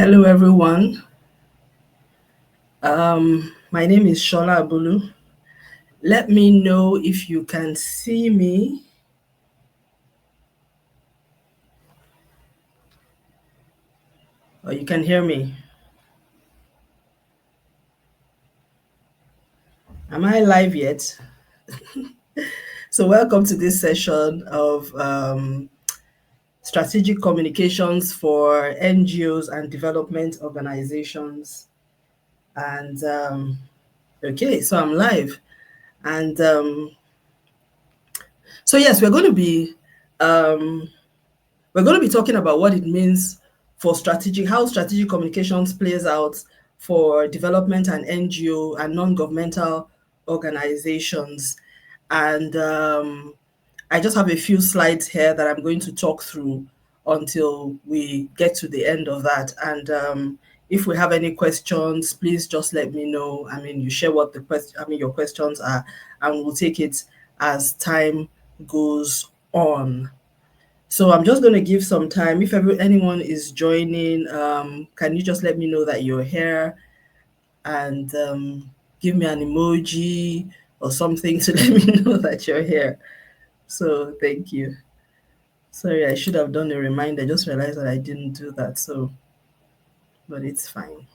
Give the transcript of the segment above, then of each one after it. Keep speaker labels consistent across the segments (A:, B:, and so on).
A: Hello, everyone. My name is Shola Abulu. Let me know if you can see me or you can hear me. Am I live yet? So, welcome to this session of strategic communications for NGOs and development organizations. And okay, so I'm live. And so, yes, um, we're going to be talking about what it means for how strategic communications plays out for development and NGO and non-governmental organizations. And I just have a few slides here that I'm going to talk through until we get to the end of that. And if we have any questions, please just let me know. I mean, you share what your questions are, and we'll take it as time goes on. So I'm just going to give some time. If anyone is joining, can you just let me know that you're here and give me an emoji or something to let me know that you're here. So thank you. Sorry, I should have done a reminder. I just realized that I didn't do that. So, but it's fine.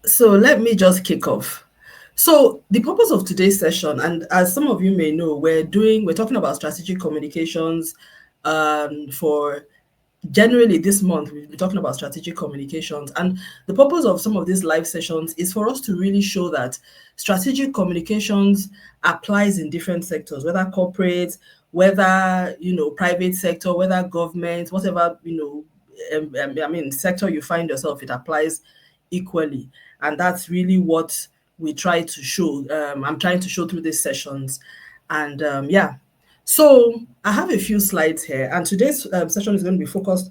A: So let me just kick off. So the purpose of today's session, and as some of you may know, we're talking about strategic communications for generally this month. We've been talking about strategic communications, and the purpose of some of these live sessions is for us to really show that strategic communications applies in different sectors, whether corporate, whether private sector, whether government, whatever sector you find yourself, it applies equally. And that's really what we try to show. I'm trying to show through these sessions. And yeah, so I have a few slides here, and today's session is going to be focused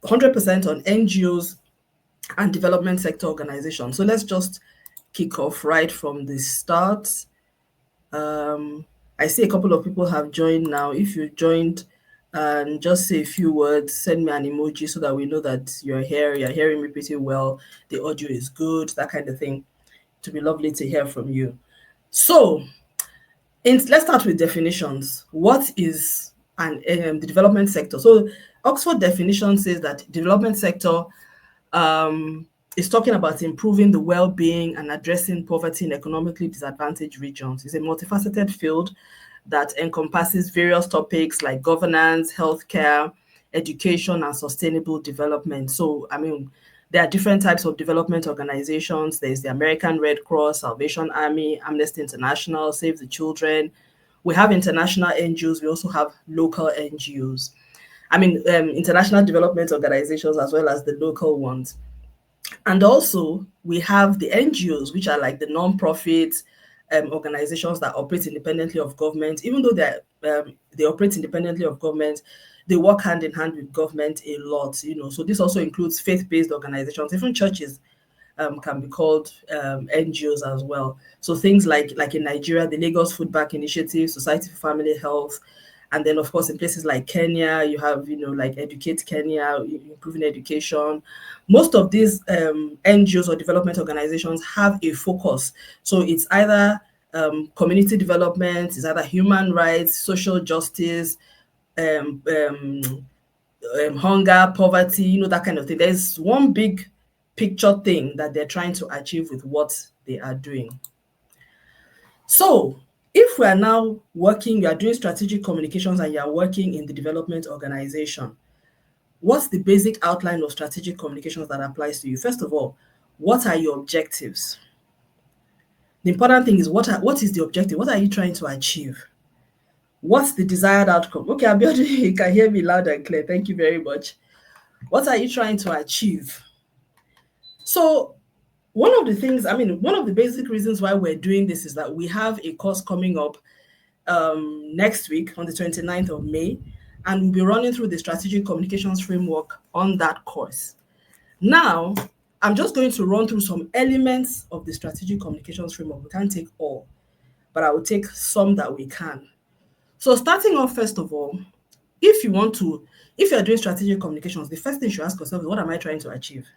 A: 100% on NGOs and development sector organizations. So let's just kick off right from the start. I see a couple of people have joined now. If you joined, and just say a few words, send me an emoji so that we know that you're here, you're hearing me pretty well, the audio is good, that kind of thing. To be lovely to hear from you. So let's start with definitions. What is the development sector? So Oxford definition says that development sector is talking about improving the well-being and addressing poverty in economically disadvantaged regions. It's a multifaceted field that encompasses various topics like governance, healthcare, education, and sustainable development. So, I mean, there are different types of development organizations. There's the American Red Cross, Salvation Army, Amnesty International, Save the Children. We have international NGOs. We also have local NGOs. I mean, international development organizations as well as the local ones. And also, we have the NGOs, which are like the non-profit organizations that operate independently of government. Even though they operate independently of government, they work hand in hand with government a lot. So this also includes faith-based organizations. Even churches can be called NGOs as well. So things like in Nigeria, the Lagos Food Bank Initiative, Society for Family Health, and then of course in places like Kenya, you have like Educate Kenya, improving education. Most of these NGOs or development organizations have a focus. So it's either community development, it's either human rights, social justice, um, um, hunger, poverty, that kind of thing. There's one big picture thing that they're trying to achieve with what they are doing. So if we are now working, you are doing strategic communications and you are working in the development organization, what's the basic outline of strategic communications that applies to you? First of all, what are your objectives? The important thing is what is the objective? What are you trying to achieve? What's the desired outcome? Okay, Abiodun, you can hear me loud and clear. Thank you very much. What are you trying to achieve? So one of the basic reasons why we're doing this is that we have a course coming up next week on the 29th of May, and we'll be running through the strategic communications framework on that course. Now, I'm just going to run through some elements of the strategic communications framework. We can't take all, but I will take some that we can. So starting off, first of all, If you're doing strategic communications, the first thing you should ask yourself is, what am I trying to achieve?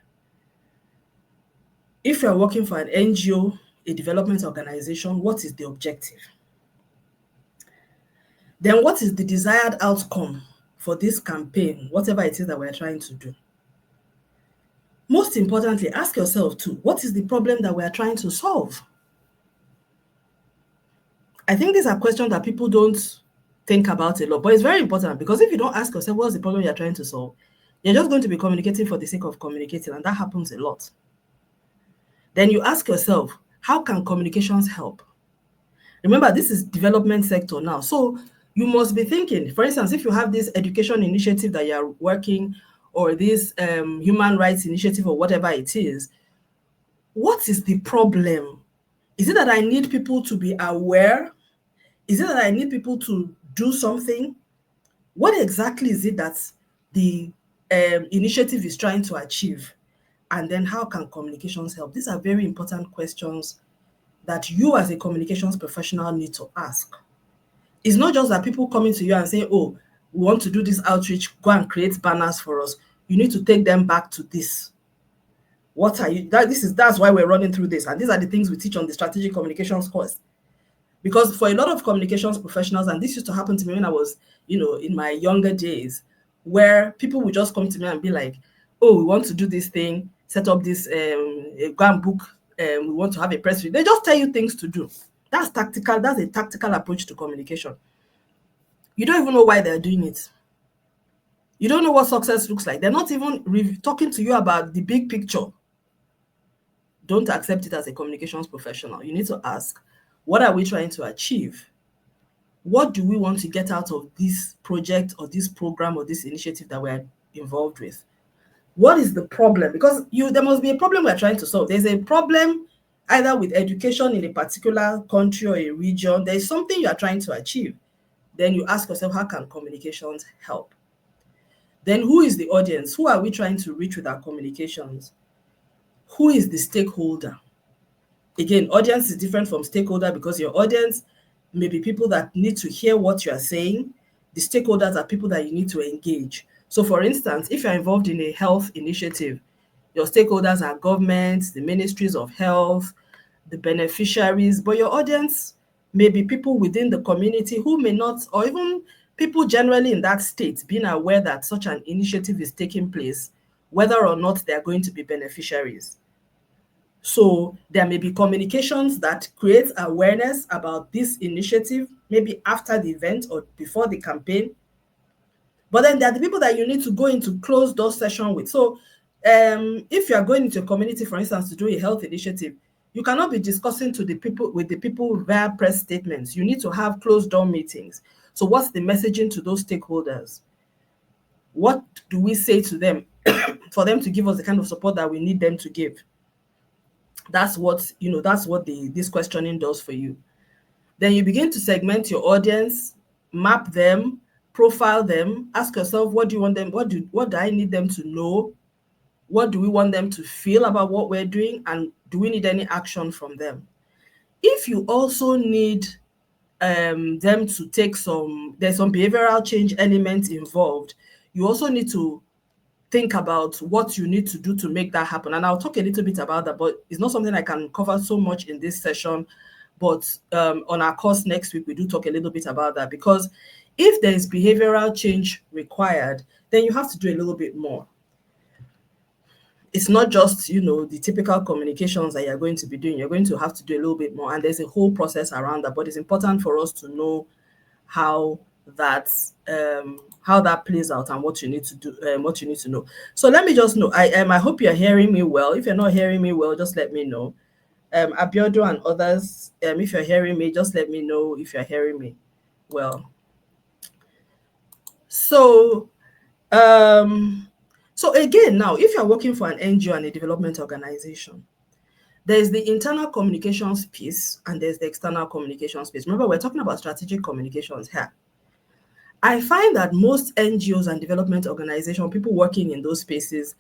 A: If you're working for an NGO, a development organization, what is the objective? Then what is the desired outcome for this campaign, whatever it is that we're trying to do? Most importantly, ask yourself too, what is the problem that we're trying to solve? I think these are questions that people don't think about a lot, but it's very important, because if you don't ask yourself what's the problem you're trying to solve, you're just going to be communicating for the sake of communicating, and that happens a lot. Then you ask yourself, how can communications help? Remember, this is development sector now. So you must be thinking, for instance, if you have this education initiative that you're working, or this human rights initiative, or whatever it is, what is the problem? Is it that I need people to be aware? Is it that I need people to do something? What exactly is it that the initiative is trying to achieve? And then how can communications help? These are very important questions that you as a communications professional need to ask. It's not just that people coming to you and saying, oh, we want to do this outreach, go and create banners for us. You need to take them back to this. What are you, that's why we're running through this. And these are the things we teach on the strategic communications course. Because for a lot of communications professionals, and this used to happen to me when I was, in my younger days, where people would just come to me and be like, oh, we want to do this thing, set up this, go and book, we want to have a press release. They just tell you things to do. That's tactical. That's a tactical approach to communication. You don't even know why they're doing it. You don't know what success looks like. They're not even talking to you about the big picture. Don't accept it as a communications professional. You need to ask, what are we trying to achieve? What do we want to get out of this project or this program or this initiative that we're involved with? What is the problem? Because there must be a problem we're trying to solve. There's a problem either with education in a particular country or a region. There's something you are trying to achieve. Then you ask yourself, how can communications help? Then who is the audience? Who are we trying to reach with our communications? Who is the stakeholder? Again, audience is different from stakeholder, because your audience may be people that need to hear what you are saying. The stakeholders are people that you need to engage. So for instance, if you're involved in a health initiative, your stakeholders are governments, the ministries of health, the beneficiaries, but your audience may be people within the community who may not, or even people generally in that state, being aware that such an initiative is taking place, whether or not they are going to be beneficiaries. So there may be communications that create awareness about this initiative, maybe after the event or before the campaign. But then there are the people that you need to go into closed door session with. So if you are going into a community, for instance, to do a health initiative, you cannot be discussing with the people via press statements. You need to have closed door meetings. So what's the messaging to those stakeholders? What do we say to them for them to give us the kind of support that we need them to give? That's what this questioning does for you. Then you begin to segment your audience, map them, profile them, ask yourself, what do you want them, what do I need them to know? What do we want them to feel about what we're doing? And do we need any action from them? If you also need them to take there's some behavioral change elements involved, you also need to think about what you need to do to make that happen. And I'll talk a little bit about that, but it's not something I can cover so much in this session. But on our course next week, we do talk a little bit about that, because if there is behavioral change required, then you have to do a little bit more. It's not just, the typical communications that you're going to be doing. You're going to have to do a little bit more. And there's a whole process around that. But it's important for us to know how that plays out and what you need to do, what you need to know. So let me just know. I hope you're hearing me well. If you're not hearing me well, just let me know. Abiodun and others, if you're hearing me, just let me know if you're hearing me well. So again, now, if you're working for an NGO and a development organization, there's the internal communications piece and there's the external communications piece. Remember, we're talking about strategic communications here. I find that most NGOs and development organizations, people working in those spaces,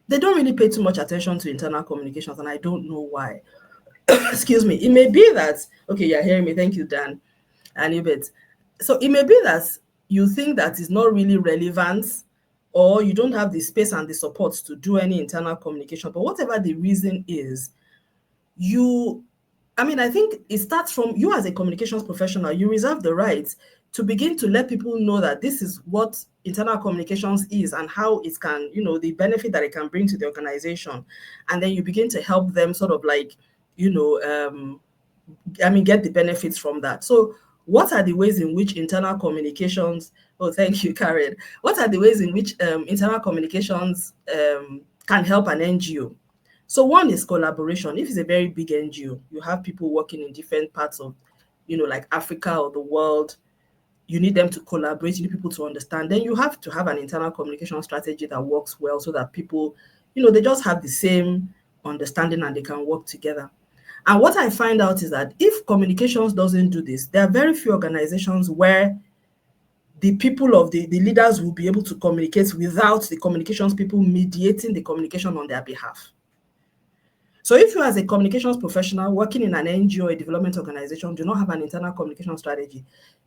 A: they don't really pay too much attention to internal communications, and I don't know why. Excuse me. It may be that, okay, you're hearing me. Thank you, Dan and Yubet. So it may be that you think that is not really relevant, or you don't have the space and the support to do any internal communication. But whatever the reason is, you I mean, I think it starts from you as a communications professional. You reserve the right to begin to let people know that this is what internal communications is and how it can, the benefit that it can bring to the organization. And then you begin to help them sort of like, you know, get the benefits from that. So, what are the ways in which internal communications? Oh, thank you, Karen. What are the ways in which internal communications can help an NGO? So, one is collaboration. If it's a very big NGO, you have people working in different parts of, like Africa or the world. You need them to collaborate. You need people to understand. Then you have to have an internal communication strategy that works well, so that people, they just have the same understanding and they can work together. And what I find out is that if communications doesn't do this, there are very few organizations where the people of the leaders will be able to communicate without the communications people mediating the communication on their behalf. So if you as a communications professional working in an NGO or a development organization do not have an internal communication strategy,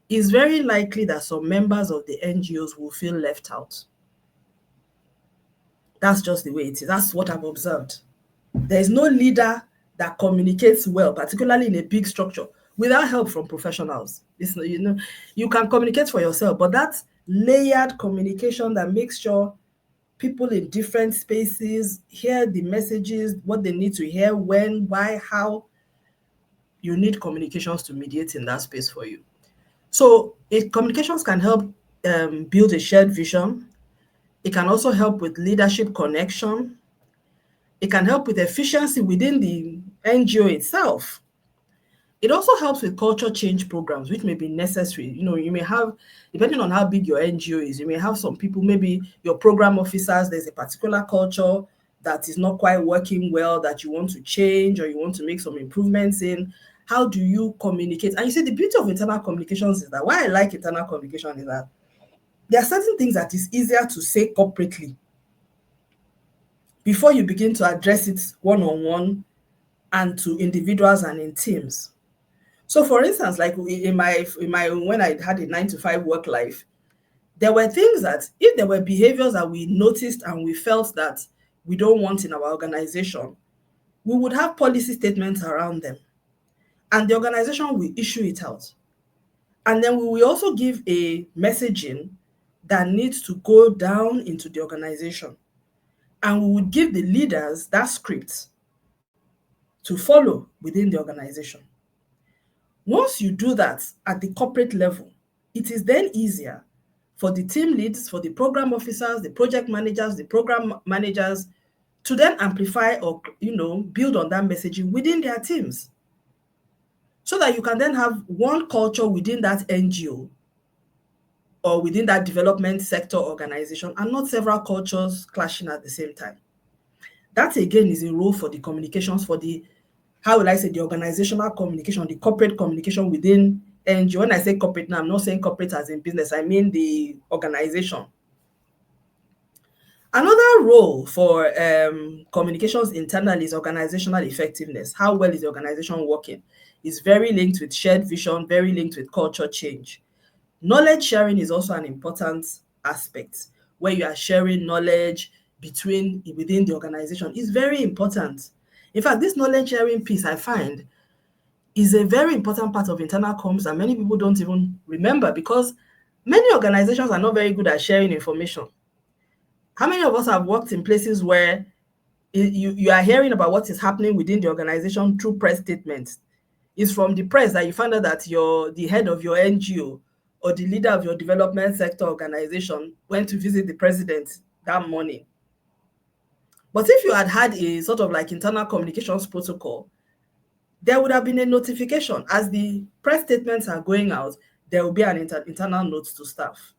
A: it's very likely that some members of the NGOs will feel left out. That's just the way it is. That's what I've observed. There is no leader that communicates well, particularly in a big structure, without help from professionals. You can communicate for yourself, but that layered communication that makes sure people in different spaces hear the messages, what they need to hear, when, why, how, you need communications to mediate in that space for you. So communications can help build a shared vision. It can also help with leadership connection. It can help with efficiency within the NGO itself. It also helps with culture change programs, which may be necessary. You may have, depending on how big your NGO is, you may have some people, maybe your program officers, there's a particular culture that is not quite working well that you want to change or you want to make some improvements in. How do you communicate? And you see, the beauty of internal communications is that, why I like internal communication is that there are certain things that is easier to say corporately before you begin to address it one-on-one and to individuals and in teams. So for instance, like in my when I had a 9 to 5 work life, there were things that if there were behaviors that we noticed and we felt that we don't want in our organization, we would have policy statements around them. And the organization will issue it out. And then we will also give a messaging that needs to go down into the organization. And we would give the leaders that script to follow within the organization. Once you do that at the corporate level, it is then easier for the team leads, for the program officers, the project managers, the program managers to then amplify or build on that messaging within their teams. So that you can then have one culture within that NGO or within that development sector organization and not several cultures clashing at the same time. That again is a role for the communications, for the, how will I say, the organizational communication, the corporate communication within NGO. When I say corporate now, I'm not saying corporate as in business, I mean the organization. Another role for communications internally is organizational effectiveness. How well is the organization working? It's very linked with shared vision, very linked with culture change. Knowledge sharing is also an important aspect where you are sharing knowledge within the organization. It's very important. In fact, this knowledge sharing piece I find is a very important part of internal comms that many people don't even remember, because many organizations are not very good at sharing information. How many of us have worked in places where you are hearing about what is happening within the organization through press statements? It's from the press that you find out that the head of your NGO or the leader of your development sector organization went to visit the president that morning. But if you had had a sort of like internal communications protocol, there would have been a notification. As the press statements are going out, there will be an internal note to staff.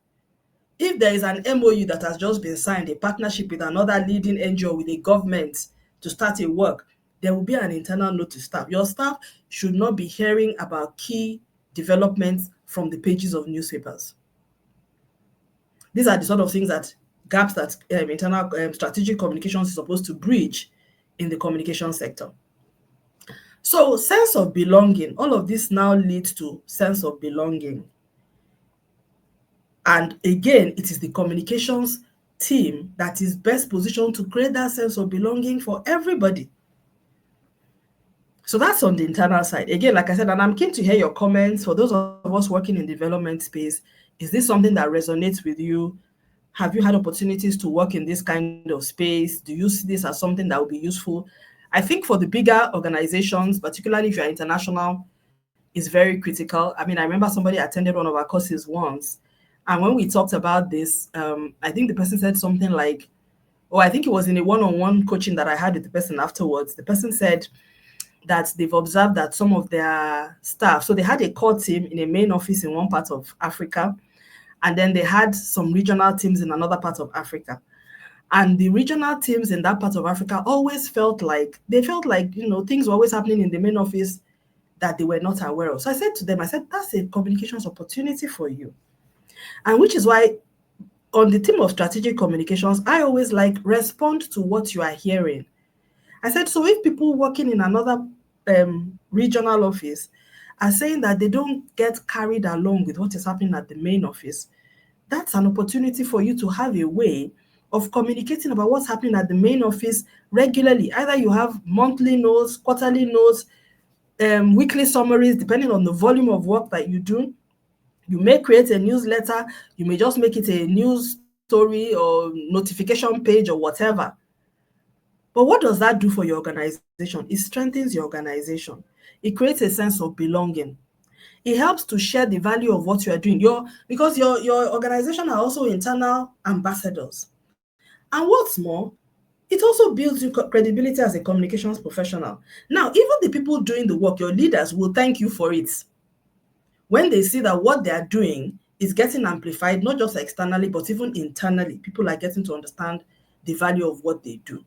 A: If there is an MOU that has just been signed, a partnership with another leading NGO with a government to start a work, there will be an internal note to staff. Your staff should not be hearing about key developments from the pages of newspapers. These are the sort of things gaps that internal strategic communications is supposed to bridge in the communication sector. So sense of belonging, all of this now leads to sense of belonging. And again, it is the communications team that is best positioned to create that sense of belonging for everybody. So that's on the internal side. Again, like I said, and I'm keen to hear your comments. For those of us working in development space, is this something that resonates with you? Have you had opportunities to work in this kind of space? Do you see this as something that will be useful? I think for the bigger organizations, particularly if you're international, is very critical. I mean, I remember somebody attended one of our courses once, and when we talked about this, I think the person said something like, oh, I think it was in a one-on-one coaching that I had with the person afterwards. The person said that they've observed that some of their staff, so they had a core team in a main office in one part of Africa, and then they had some regional teams in another part of Africa. And the regional teams in that part of Africa always felt like, things were always happening in the main office that they were not aware of. So I said to them, I said, that's a communications opportunity for you. And which is why on the theme of strategic communications, I always like respond to what you are hearing. I said, so if people working in another regional office are saying that they don't get carried along with what is happening at the main office, that's an opportunity for you to have a way of communicating about what's happening at the main office regularly. Either you have monthly notes, quarterly notes, weekly summaries, depending on the volume of work that you do. You may create a newsletter, you may just make it a news story or notification page or whatever. But what does that do for your organization? It strengthens your organization. It creates a sense of belonging. It helps to share the value of what you are doing. Because your organization are also internal ambassadors. And what's more, it also builds you credibility as a communications professional. Now, even the people doing the work, your leaders will thank you for it. When they see that what they are doing is getting amplified, not just externally, but even internally, people are getting to understand the value of what they do.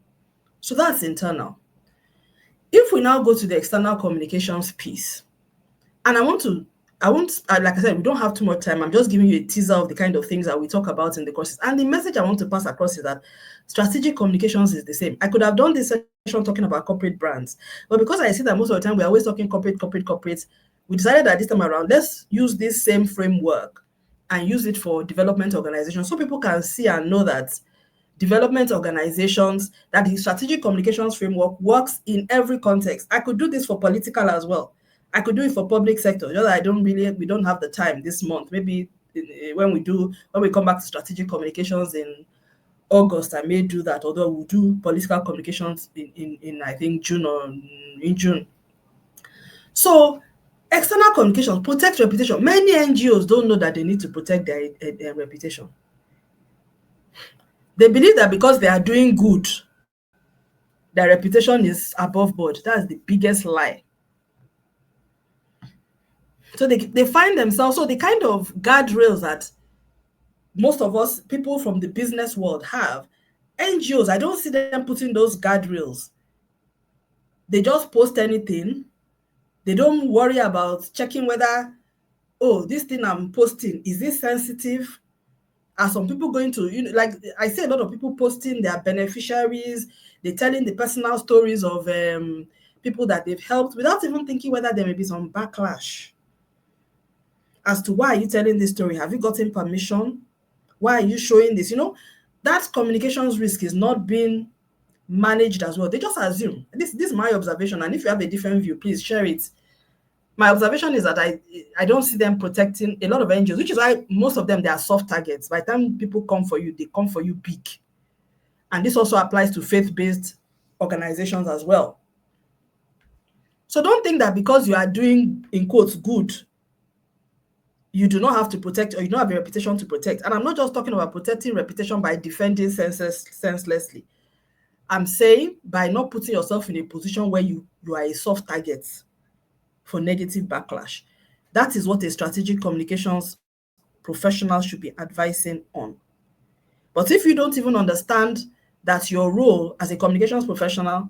A: So that's internal. If we now go to the external communications piece, and like I said, we don't have too much time. I'm just giving you a teaser of the kind of things that we talk about in the courses. And the message I want to pass across is that strategic communications is the same. I could have done this session talking about corporate brands, but because I see that most of the time we're always talking corporate, we decided that this time around, let's use this same framework and use it for development organizations so people can see and know that development organizations, that the strategic communications framework works in every context. I could do this for political as well. I could do it for public sector. Just we don't have the time this month. Maybe when we come back to strategic communications in August, I may do that. Although we'll do political communications in I think June or in June. So external communications protect reputation. Many NGOs don't know that they need to protect their reputation. They believe that because they are doing good, their reputation is above board. That's the biggest lie. So they find themselves, so the kind of guardrails that most of us, people from the business world have, NGOs, I don't see them putting those guardrails. They just post anything. They don't worry about checking whether, oh, this thing I'm posting, is this sensitive? Are some people going to, like I see a lot of people posting their beneficiaries, they're telling the personal stories of people that they've helped without even thinking whether there may be some backlash as to why are you telling this story? Have you gotten permission? Why are you showing this? That communications risk is not being managed as well. They just assume. This is my observation, and if you have a different view, please share it. My observation is that I don't see them protecting a lot of NGOs, which is why most of them, they are soft targets. By the time people come for you, they come for you big. And this also applies to faith-based organizations as well. So don't think that because you are doing, in quotes, good, you do not have to protect, or you don't have a reputation to protect. And I'm not just talking about protecting reputation by defending senselessly. I'm saying by not putting yourself in a position where you are a soft target for negative backlash. That is what a strategic communications professional should be advising on. But if you don't even understand that your role as a communications professional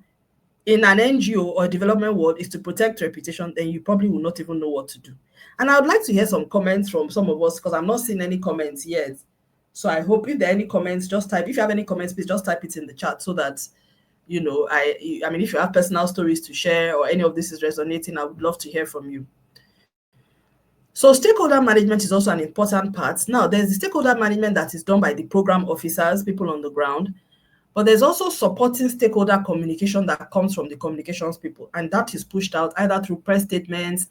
A: in an NGO or development world is to protect reputation, then you probably will not even know what to do. And I would like to hear some comments from some of us, because I'm not seeing any comments yet. So I hope if there are any comments, just type. If you have any comments, please just type it in the chat so that, I mean, if you have personal stories to share or any of this is resonating, I would love to hear from you. So stakeholder management is also an important part. Now, there's the stakeholder management that is done by the program officers, people on the ground, but there's also supporting stakeholder communication that comes from the communications people, and that is pushed out either through press statements,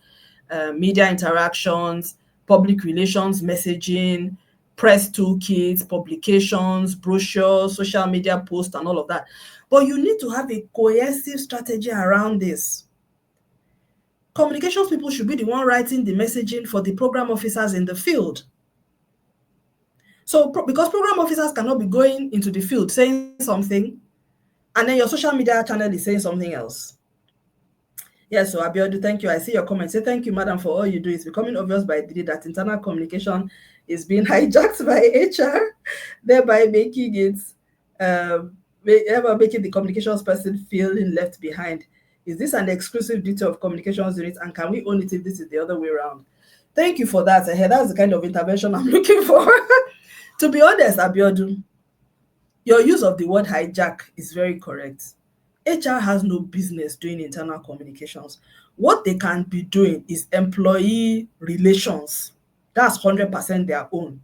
A: media interactions, public relations messaging, press toolkits, publications, brochures, social media posts, and all of that. But you need to have a cohesive strategy around this. Communications people should be the one writing the messaging for the program officers in the field. So because program officers cannot be going into the field saying something, and then your social media channel is saying something else. Yes, so Abiodun, thank you. I see your comment. Say thank you, madam, for all you do. It's becoming obvious by the day that internal communication is being hijacked by HR, thereby making it making the communications person feeling left behind. Is this an exclusive duty of communications unit, and can we own it if this is the other way around? Thank you for that. That's the kind of intervention I'm looking for. To be honest, Abiodun, your use of the word hijack is very correct. HR has no business doing internal communications. What they can be doing is employee relations. That's 100% their own.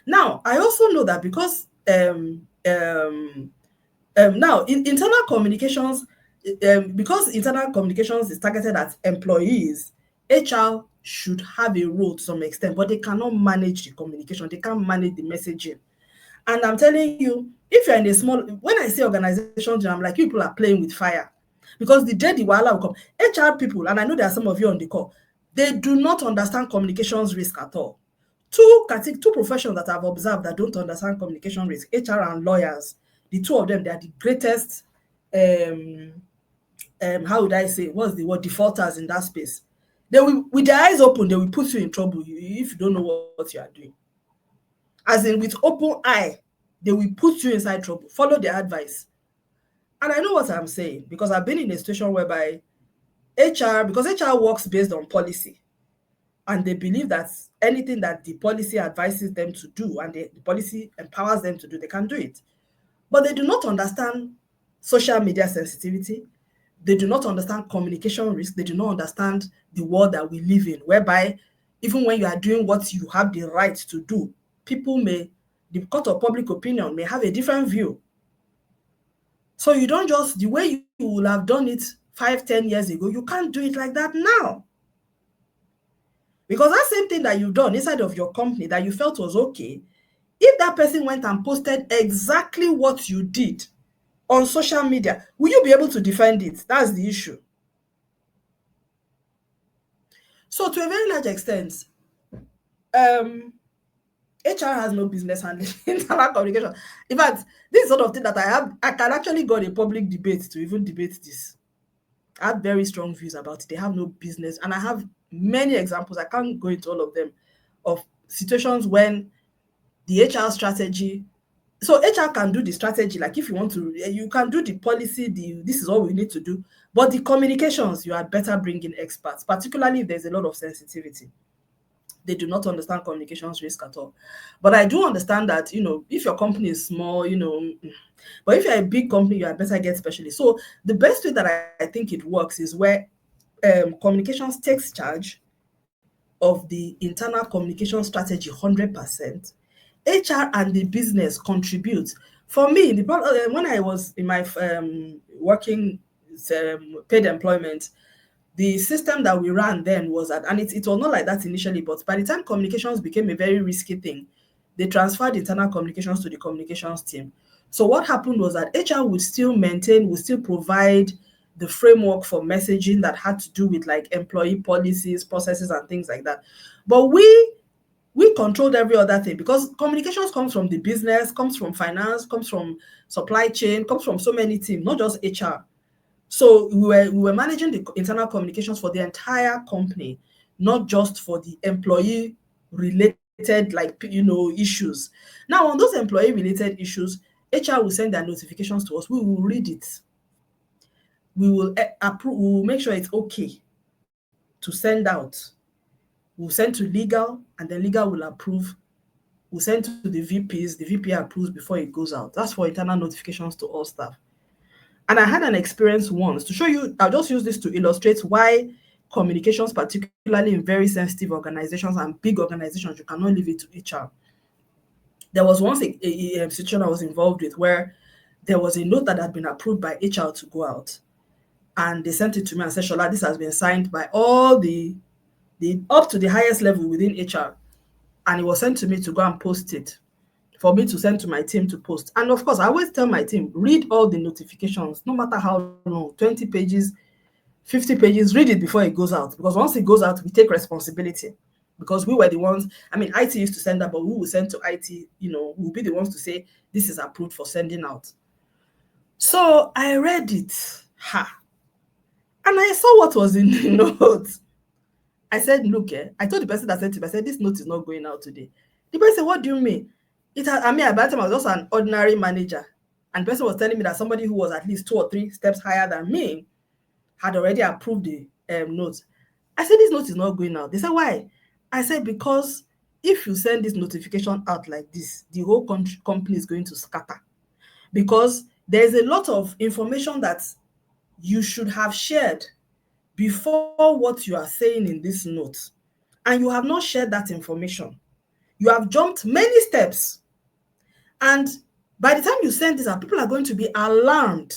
A: Now, I also know that because now in internal communications, because internal communications is targeted at employees, HR should have a role to some extent, but they cannot manage the communication. They can't manage the messaging. And I'm telling you, if you're in a small, when I say organizations, I'm like, people are playing with fire. Because the day the wahala will come, HR people, and I know there are some of you on the call, they do not understand communications risk at all. Two professions that I've observed that don't understand communication risk, HR and lawyers. The two of them, they are the greatest, how would I say, what's the word, defaulters in that space. They will, with their eyes open, they will put you in trouble if you don't know what you are doing. As in, with open eye, they will put you inside trouble. Follow their advice. And I know what I'm saying because I've been in a situation whereby because HR works based on policy, and they believe that anything that the policy advises them to do and the policy empowers them to do, they can do it. But they do not understand social media sensitivity. They do not understand communication risk. They do not understand the world that we live in, whereby even when you are doing what you have the right to do, the court of public opinion may have a different view. So you don't just, the way you will have done it 5-10 years ago, you can't do it like that now. Because that same thing that you've done inside of your company that you felt was okay, if that person went and posted exactly what you did on social media, will you be able to defend it? That's the issue. So to a very large extent, HR has no business handling internal communication. In fact, this is sort of thing that I can actually go on a public debate to even debate this. I have very strong views about it. They have no business. And I have many examples, I can't go into all of them, of situations when the HR strategy, so HR can do the strategy, like if you want to, you can do the policy, this is all we need to do. But the communications, you had better bring in experts, particularly if there's a lot of sensitivity. They do not understand communications risk at all. But I do understand that, if your company is small, but if you're a big company, you had better get specialists. So the best way that I think it works is where communications takes charge of the internal communication strategy 100%. HR and the business contribute. For me, when I was in my working paid employment, the system that we ran then was that, and it was not like that initially, but by the time communications became a very risky thing, they transferred internal communications to the communications team. So what happened was that HR would still provide the framework for messaging that had to do with like employee policies, processes, and things like that. But we controlled every other thing because communications comes from the business, comes from finance, comes from supply chain, comes from so many teams, not just HR. So we were managing the internal communications for the entire company, not just for the employee related issues. Now, on those employee related issues, HR will send their notifications to us. We will read it. We will approve. We will make sure it's okay to send out. We'll send to legal, and then legal will approve. We'll send to the VPs. The VP approves before it goes out. That's for internal notifications to all staff. And I had an experience once to show you. I'll just use this to illustrate why communications, particularly in very sensitive organizations and big organizations, you cannot leave it to HR. There was once a situation I was involved with where there was a note that had been approved by HR to go out. And they sent it to me and said, Shola, this has been signed by all the up to the highest level within HR. And it was sent to me to go and post it, for me to send to my team to post. And of course, I always tell my team, read all the notifications, no matter how long, 20 pages, 50 pages, read it before it goes out. Because once it goes out, we take responsibility. Because we were the ones, I mean, IT used to send that, but we will send to IT, we'll be the ones to say, this is approved for sending out. So I read it, and I saw what was in the note. I said, look, I told the person that sent it, I said, this note is not going out today. The person said, what do you mean? By that time, I was also an ordinary manager. And the person was telling me that somebody who was at least 2 or 3 steps higher than me had already approved the note. I said, this note is not going out. They said, why? I said, because if you send this notification out like this, the whole company is going to scatter. Because there's a lot of information that you should have shared before what you are saying in this note. And you have not shared that information. You have jumped many steps. And by the time you send this out, people are going to be alarmed.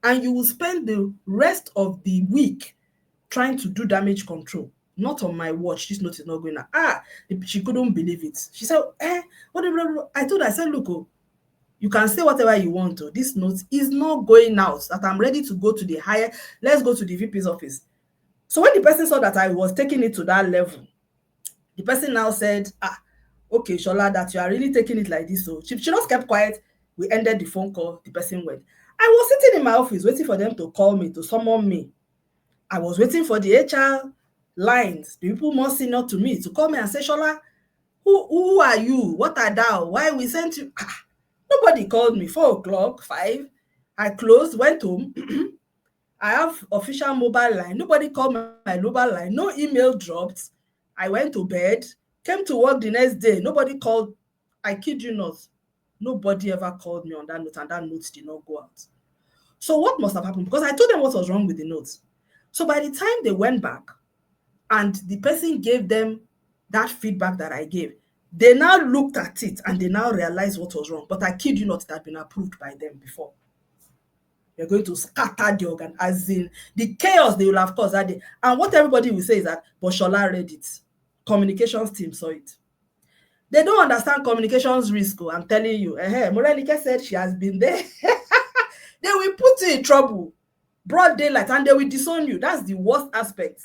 A: And you will spend the rest of the week trying to do damage control. Not on my watch. This note is not going out. She couldn't believe it. She said, whatever. I told her, I said, look, you can say whatever you want to. This note is not going out. That I'm ready to go to the higher. Let's go to the VP's office. So when the person saw that I was taking it to that level, the person now said, okay, Shola, that you are really taking it like this. So she just kept quiet. We ended the phone call. The person went. I was sitting in my office waiting for them to call me, to summon me. I was waiting for the HR lines, the people more senior to me, to call me and say, Shola, who are you? What are thou? Why we sent you? Nobody called me. 4 o'clock, 5. I closed, went home. I have official mobile line. Nobody called my mobile line. No email dropped. I went to bed, came to work the next day. Nobody called. I kid you not. Nobody ever called me on that note, and that note did not go out. So what must have happened? Because I told them what was wrong with the note. So by the time they went back and the person gave them that feedback that I gave, they now looked at it and they now realized what was wrong. But I kid you not, it had been approved by them before. You're going to scatter the organ, as in the chaos they will have caused that day. And what everybody will say is that, but Shola read it. Communications team saw it. They don't understand communications risk. I'm telling you. Morenike said she has been there. They will put you in trouble. Broad daylight, and they will disown you. That's the worst aspect.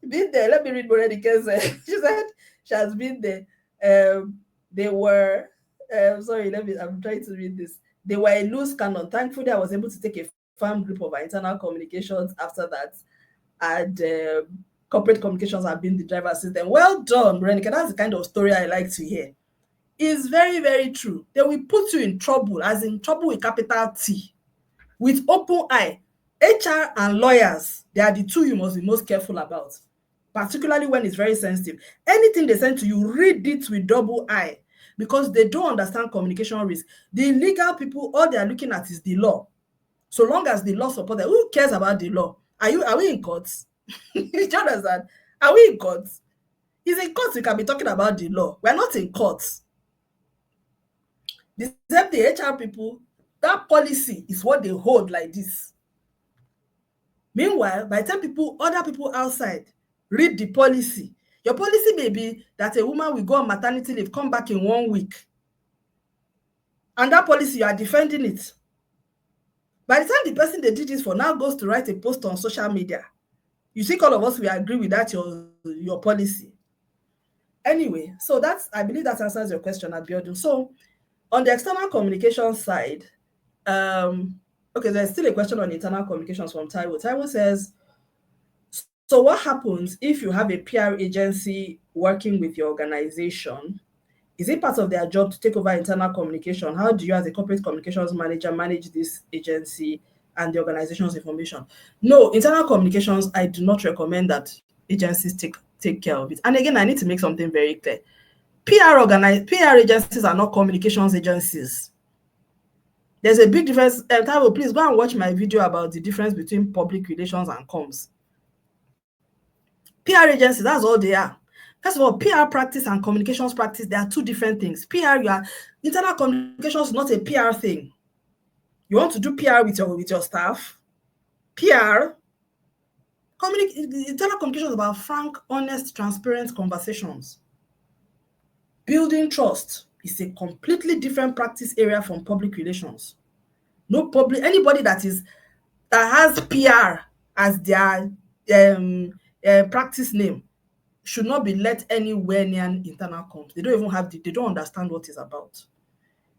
A: Been there. Let me read Morenike's. She said she has been there. They were, sorry, I'm trying to read this. They were a loose cannon. Thankfully, I was able to take a firm grip of our internal communications after that. And corporate communications have been the driver system. Well done, Morenike. That's the kind of story I like to hear. It's very, very true. They will put you in trouble, as in trouble with capital T, with open eye. HR and lawyers, they are the two you must be most careful about, particularly when it's very sensitive. Anything they send to you, read it with double eye, because they don't understand communication risk. The legal people, all they are looking at is the law. So long as the law supports them, who cares about the law? Are we in courts? You understand? Are we in courts? It's in courts we can be talking about the law. We're not in courts. Except the HR people, that policy is what they hold like this. Meanwhile, by the time other people outside read the policy, your policy may be that a woman will go on maternity leave, come back in 1 week. And that policy, you are defending it. By the time the person they did this for now goes to write a post on social media, you think all of us will agree with that, your policy. Anyway, so I believe that answers your question, Abiodun. So on the external communication side, okay, there's still a question on internal communications from Taiwo. Taiwo says, so what happens if you have a PR agency working with your organization? Is it part of their job to take over internal communication? How do you, as a corporate communications manager, manage this agency and the organization's information? No, internal communications, I do not recommend that agencies take care of it. And again, I need to make something very clear. PR agencies are not communications agencies. There's a big difference. Taiwo, please go and watch my video about the difference between public relations and comms. PR agencies, that's all they are. First of all, PR practice and communications practice, they are two different things. Internal communications is not a PR thing. You want to do PR with your staff? PR, internal communication is about frank, honest, transparent conversations. Building trust is a completely different practice area from public relations. Anybody that has PR as their practice name should not be let anywhere near internal comms. They don't understand what it's about.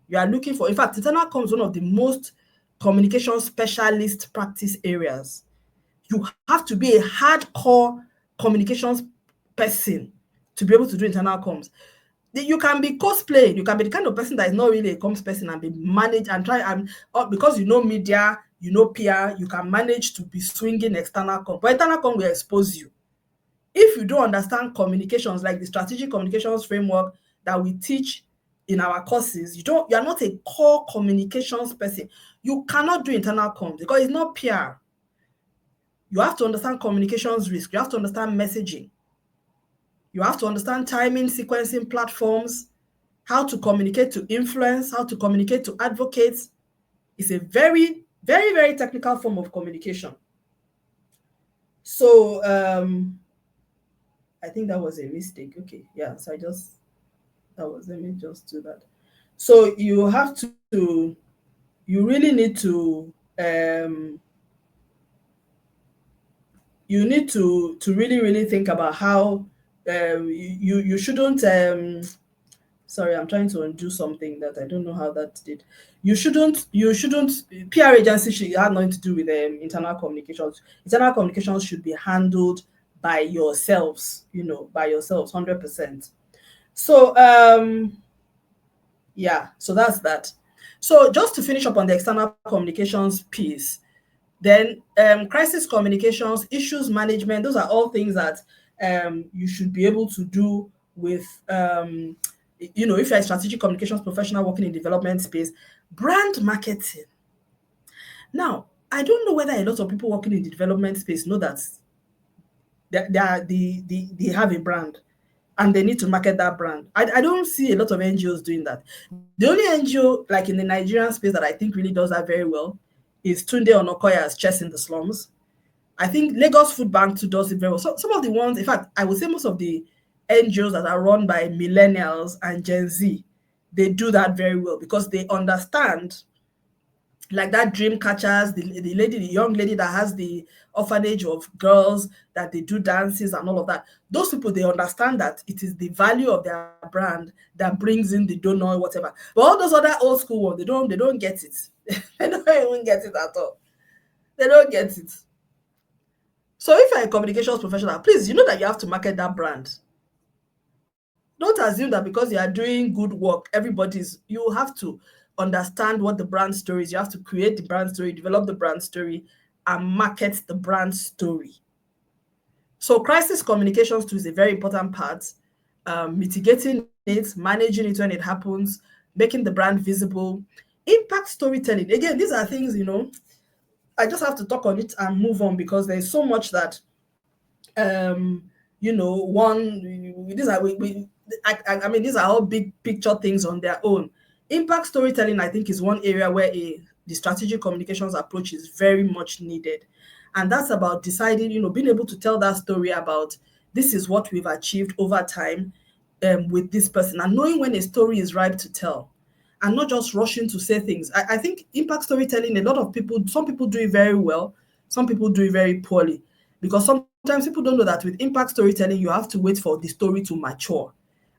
A: You are looking for, in fact, internal comms is one of the most communication specialist practice areas. You have to be a hardcore communications person to be able to do internal comms. You can be cosplaying. You can be the kind of person that is not really a comms person and be managed and try and because you know media, you know PR, you can manage to be swinging external comms. But internal comms will expose you. If you don't understand communications, like the strategic communications framework that we teach in our courses, you are not a core communications person. You cannot do internal comms because it's not PR. You have to understand communications risk. You have to understand messaging. You have to understand timing, sequencing platforms, how to communicate to influence, how to communicate to advocate. It's a very, very, very technical form of communication. So I think that was a mistake. Okay, yeah. So let me just do that. So you have to, you really need to you need to really, really think about how you shouldn't sorry, I'm trying to undo something that I don't know how that did. You shouldn't PR agency should have nothing to do with internal communications. Internal communications should be handled by yourselves, by yourselves 100%. So yeah, so that's that. So just to finish up on the external communications piece, then crisis communications, issues management, those are all things that you should be able to do with, if you're a strategic communications professional working in development space. Brand marketing. Now, I don't know whether a lot of people working in the development space know that they have a brand and they need to market that brand. I don't see a lot of NGOs doing that. The only NGO, like in the Nigerian space, that I think really does that very well is Tunde Onokoya's Chess in the Slums. I think Lagos Food Bank too does it very well. So some of the ones, in fact, I would say most of the NGOs that are run by millennials and Gen Z, they do that very well because they understand, like that dream catchers, the young lady that has the orphanage of girls that they do dances and all of that. Those people, they understand that it is the value of their brand that brings in the donor, whatever. But all those other old school ones, they don't get it. They don't even get it at all. They don't get it. So if you're a communications professional, please, you know that you have to market that brand. Don't assume that because you are doing good work, you have to understand what the brand story is. You have to create the brand story, develop the brand story, and market the brand story. So crisis communications too is a very important part. Mitigating it, managing it when it happens, making the brand visible. Impact storytelling. Again, these are things, I just have to talk on it and move on because there's so much that these are all big picture things on their own. Impact storytelling, I think, is one area where the strategic communications approach is very much needed. And that's about deciding, being able to tell that story about this is what we've achieved over time with this person, and knowing when a story is ripe to tell and not just rushing to say things. I think impact storytelling, some people do it very well, some people do it very poorly, because sometimes people don't know that with impact storytelling, you have to wait for the story to mature.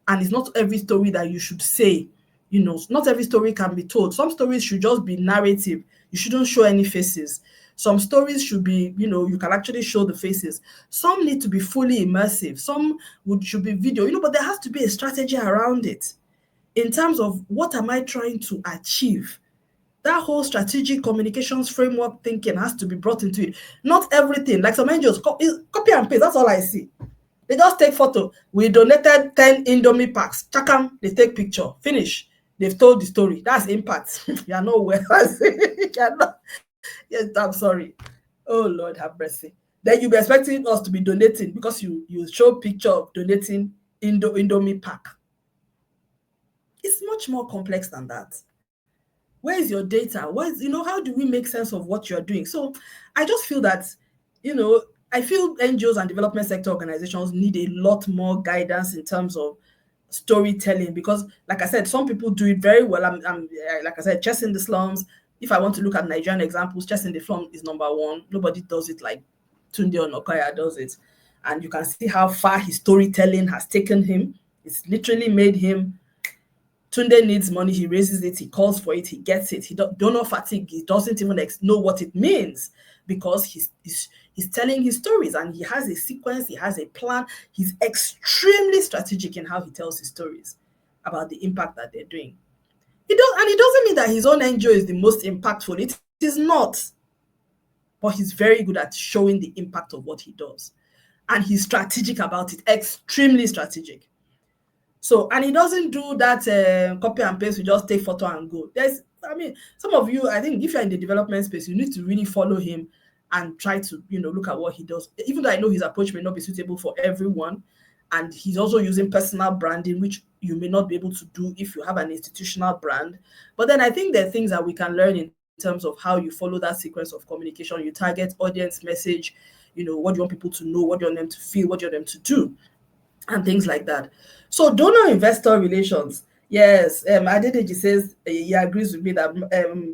A: And it's not every story that you should say. Not every story can be told. Some stories should just be narrative. You shouldn't show any faces. Some stories should be, you can actually show the faces. Some need to be fully immersive. Some should be video, but there has to be a strategy around it in terms of what am I trying to achieve. That whole strategic communications framework thinking has to be brought into it. Not everything, like some NGOs, copy and paste, that's all I see. They just take photo. We donated 10 Indomie packs. Chakam, they take picture. Finish. They've told the story. That's impact. You are not well. Yes, I'm sorry. Oh, Lord, have mercy. Then you'll be expecting us to be donating because you show picture of donating Indomie pack. It's much more complex than that. Where is your data? How do we make sense of what you're doing? So I just feel that, I feel NGOs and development sector organizations need a lot more guidance in terms of storytelling, because like I said, some people do it very well. I'm like I said, Chess in the Slums. If I want to look at Nigerian examples, Chess in the Slums is number one. Nobody does it like Tunde Onokaya does it. And you can see how far his storytelling has taken him. It's literally made him. Tunde needs money, he raises it, he calls for it, he gets it. He don't know fatigue, he doesn't even know what it means, because he's telling his stories, and he has a sequence, he has a plan. He's extremely strategic in how he tells his stories about the impact that they're doing. It doesn't mean that his own NGO is the most impactful. It is not. But he's very good at showing the impact of what he does. And he's strategic about it, extremely strategic. So, and he doesn't do that copy and paste, we just take photo and go. Some of you, I think if you're in the development space, you need to really follow him and try to, look at what he does. Even though I know his approach may not be suitable for everyone, and he's also using personal branding, which you may not be able to do if you have an institutional brand. But then I think there are things that we can learn in terms of how you follow that sequence of communication. You target audience message, what do you want people to know, what do you want them to feel, what do you want them to do, and things like that. So donor investor relations. Yes, Adedeji says he agrees with me that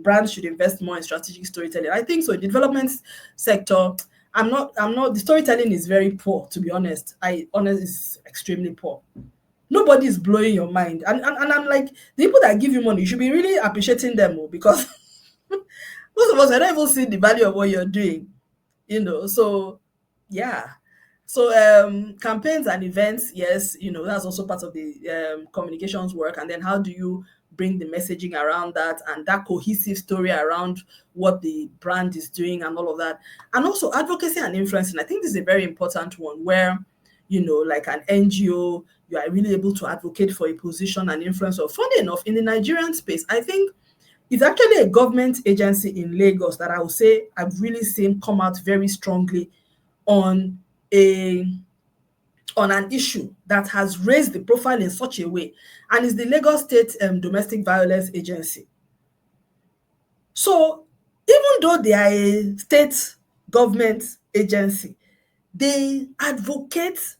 A: brands should invest more in strategic storytelling. I think so. In the development sector, the storytelling is very poor, to be honest. It's extremely poor. Nobody is blowing your mind. And I'm like, the people that give you money, you should be really appreciating them, because most of us are not even seeing the value of what you're doing. So yeah. So campaigns and events, yes, that's also part of the communications work. And then how do you bring the messaging around that, and that cohesive story around what the brand is doing and all of that. And also advocacy and influencing. I think this is a very important one where, like an NGO, you are really able to advocate for a position and influence. Or funny enough, in the Nigerian space, I think it's actually a government agency in Lagos that I would say I've really seen come out very strongly on an issue that has raised the profile in such a way, and is the Lagos State Domestic Violence Agency. So even though they are a state government agency, they advocate,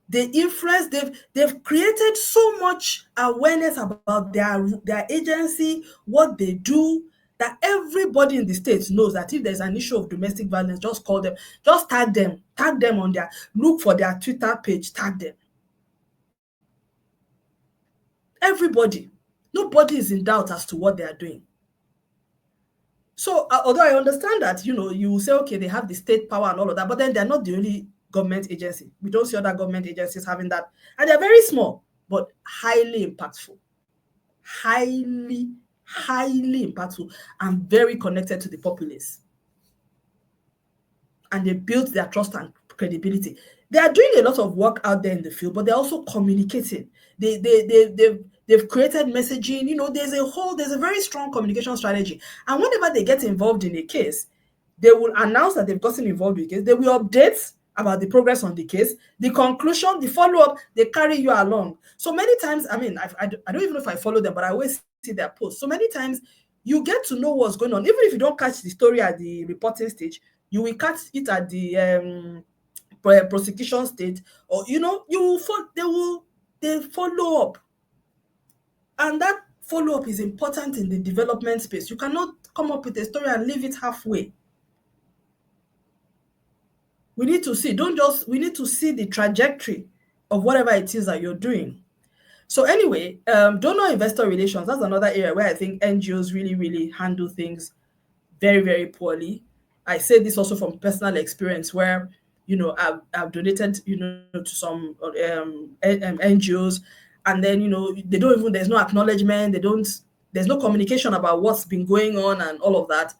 A: they influence, they've created so much awareness about their agency, what they do, that everybody in the state knows that if there's an issue of domestic violence, just call them, just tag them on look for their Twitter page, tag them. Everybody, nobody is in doubt as to what they are doing. So although I understand that, you will say, okay, they have the state power and all of that, but then they're not the only government agency. We don't see other government agencies having that. And they're very small, but highly impactful. Highly impactful and very connected to the populace. And they built their trust and credibility. They are doing a lot of work out there in the field, but they're also communicating. They've created messaging. There's a very strong communication strategy. And whenever they get involved in a case, they will announce that they've gotten involved with the case. They will update about the progress on the case, the conclusion, the follow-up. They carry you along. So many times, I don't even know if I follow them, but I always see their posts. So many times you get to know what's going on. Even if you don't catch the story at the reporting stage, you will catch it at the prosecution stage, or they follow up. And that follow-up is important in the development space. You cannot come up with a story and leave it halfway. We need to see the trajectory of whatever it is that you're doing. So anyway, donor investor relations, that's another area where I think NGOs really, really handle things very, very poorly. I say this also from personal experience where, I've donated, to some NGOs, and then, there's no acknowledgement, there's no communication about what's been going on and all of that.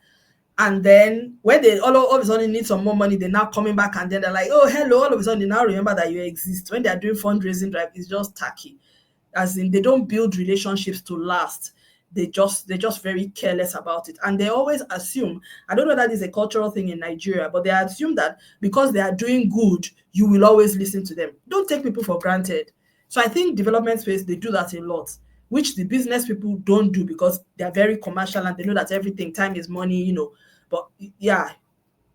A: And then when they all of a sudden need some more money, they're now coming back, and then they're like, oh, hello, all of a sudden they now remember that you exist. When they're doing fundraising drive, it's just tacky. As in, they don't build relationships to last. they're just very careless about it, and they always assume, I don't know that is a cultural thing in Nigeria, but they assume that because they are doing good, you will always listen to them. Don't take people for granted. So I think development space, they do that a lot, which the business people don't do because they're very commercial and they know that everything, time is money, but yeah,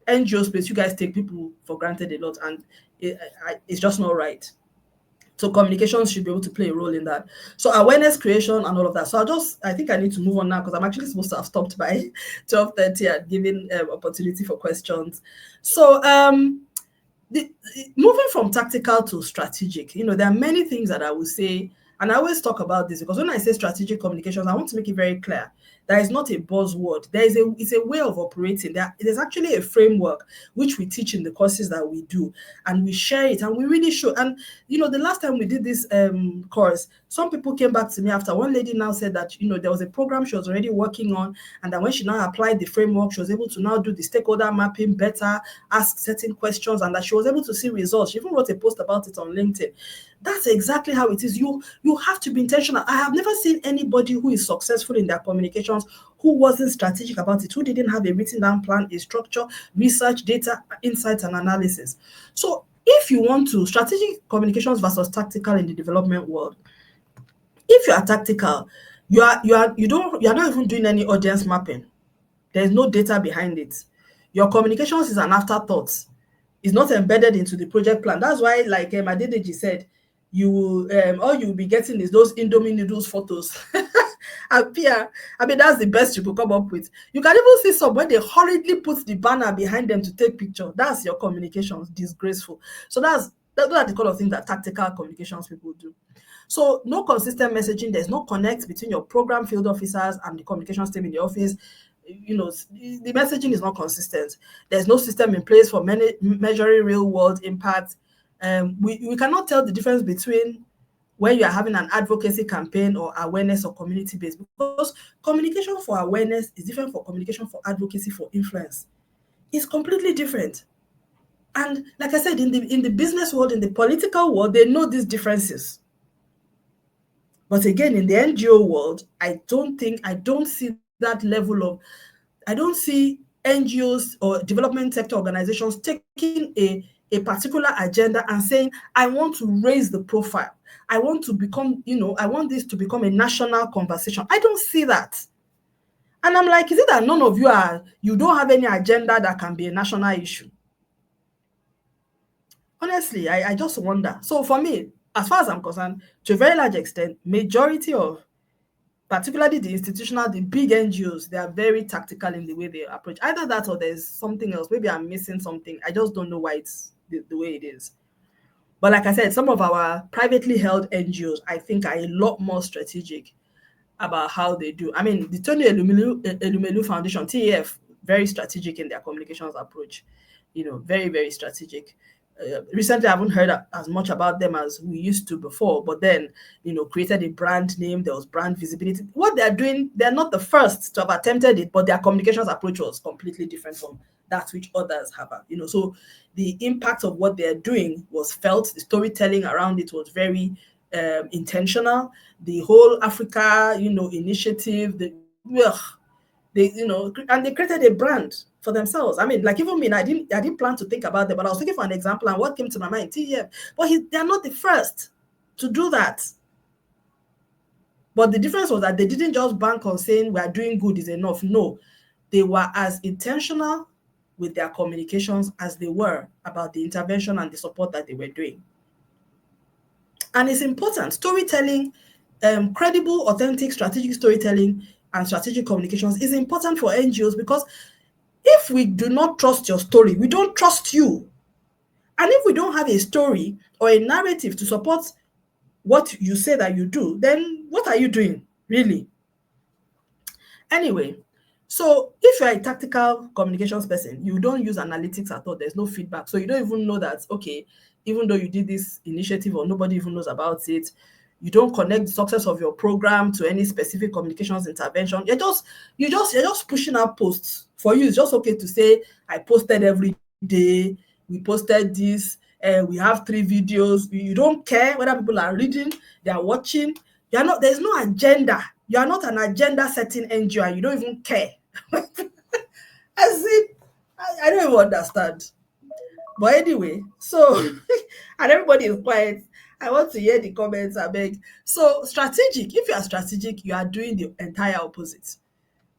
A: NGO space, you guys take people for granted a lot, and it's just not right. So communications should be able to play a role in that. So awareness creation and all of that. So I think I need to move on now because I'm actually supposed to have stopped by 12:30 and giving opportunity for questions. So moving from tactical to strategic, there are many things that I would say, and I always talk about this because when I say strategic communications, I want to make it very clear that is not a buzzword. It's a way of operating. There's actually a framework which we teach in the courses that we do, and we share it, and we really show. And the last time we did this course, some people came back to me after. One lady now said that there was a program she was already working on, and that when she now applied the framework, she was able to now do the stakeholder mapping better, ask certain questions, and that she was able to see results. She even wrote a post about it on LinkedIn. That's exactly how it is. You have to be intentional. I have never seen anybody who is successful in their communications who wasn't strategic about it, who didn't have a written down plan, a structure, research, data, insights, and analysis. So if you want to, strategic communications versus tactical in the development world, if you are tactical, you're not even doing any audience mapping. There's no data behind it. Your communications is an afterthought. It's not embedded into the project plan. That's why, like Adedeji said, you will all you'll be getting is those Indomie noodles photos appear. I mean, that's the best you could come up with. You can even see some when they hurriedly put the banner behind them to take picture. That's your communications, disgraceful. So those are the kind of things that tactical communications people do. So no consistent messaging. There's no connect between your program field officers and the communications team in the office. The messaging is not consistent. There's no system in place for measuring real world impact. We cannot tell the difference between when you are having an advocacy campaign or awareness or community based, because communication for awareness is different from communication for advocacy for influence. It's completely different. And like I said, in the business world, in the political world, they know these differences. But again, in the NGO world, I don't see that level of, I don't see NGOs or development sector organizations taking a particular agenda and saying, I want to raise the profile. I want to become, I want this to become a national conversation. I don't see that. And I'm like, is it that none of you don't have any agenda that can be a national issue? Honestly, I just wonder. So for me, as far as I'm concerned, to a very large extent, majority of, particularly the institutional, the big NGOs, they are very tactical in the way they approach. Either that or there's something else. Maybe I'm missing something. I just don't know why it's the way it is. But like I said, some of our privately held NGOs, I think, are a lot more strategic about how they do. I mean, the Tony Elumelu Foundation, TEF, very strategic in their communications approach. Very, very strategic. Recently, I haven't heard as much about them as we used to before, but then, created a brand name, there was brand visibility. What they're doing, they're not the first to have attempted it, but their communications approach was completely different from that which others have. So the impact of what they're doing was felt. The storytelling around it was very intentional. The whole Africa, initiative, and they created a brand for themselves. I mean, like even me, I didn't plan to think about them, but I was looking for an example, and what came to my mind, TEF. But they are not the first to do that. But the difference was that they didn't just bank on saying we are doing good is enough. No, they were as intentional with their communications as they were about the intervention and the support that they were doing. And it's important. Storytelling, credible, authentic, strategic storytelling and strategic communications is important for NGOs, because if we do not trust your story, we don't trust you. And if we don't have a story or a narrative to support what you say that you do, then what are you doing, really? Anyway, so if you're a tactical communications person, you don't use analytics at all. There's no feedback. So you don't even know that, okay, even though you did this initiative or nobody even knows about it, you don't connect the success of your program to any specific communications intervention. You're just pushing out posts. For you, it's just okay to say, I posted every day, we posted this, we have 3 videos. You don't care whether people are reading, they are watching. You're not, there's no agenda. You are not an agenda setting NGO and you don't even care. As if, I don't even understand. But anyway, so and everybody is quiet. I want to hear the comments, I beg. So strategic, if you are strategic, you are doing the entire opposite.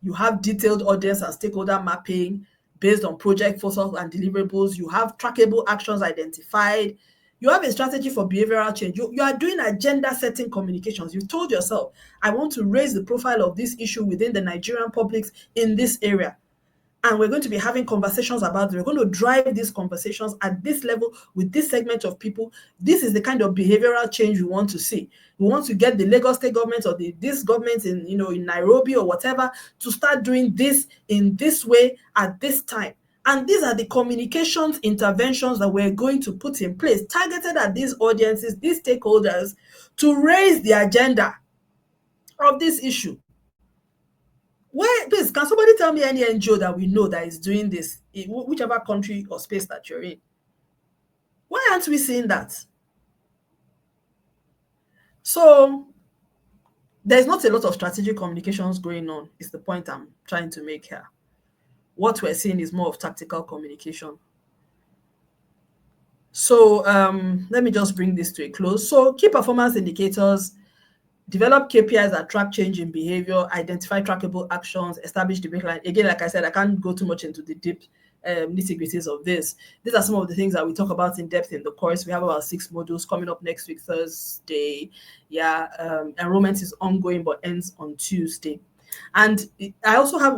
A: You have detailed audience and stakeholder mapping based on project focus and deliverables. You have trackable actions identified. You have a strategy for behavioral change. You are doing agenda setting communications. You've told yourself, I want to raise the profile of this issue within the Nigerian publics in this area. And we're going to be having conversations about it. We're going to drive these conversations at this level with this segment of people. This is the kind of behavioral change we want to see. We want to get the Lagos state government or this government in, in Nairobi or whatever to start doing this in this way at this time. And these are the communications interventions that we're going to put in place, targeted at these audiences, these stakeholders, to raise the agenda of this issue. Where, please, can somebody tell me any NGO that we know that is doing this in whichever country or space that you're in? Why aren't we seeing that? So there's not a lot of strategic communications going on, is the point I'm trying to make here. What we're seeing is more of tactical communication. So let me just bring this to a close. So key performance indicators: develop KPIs that track change in behavior, identify trackable actions, establish the baseline. Again, like I said, I can't go too much into the deep nitty-gritties of this. These are some of the things that we talk about in depth in the course. We have about 6 modules coming up next week, Thursday. Yeah, enrollment is ongoing but ends on Tuesday. And we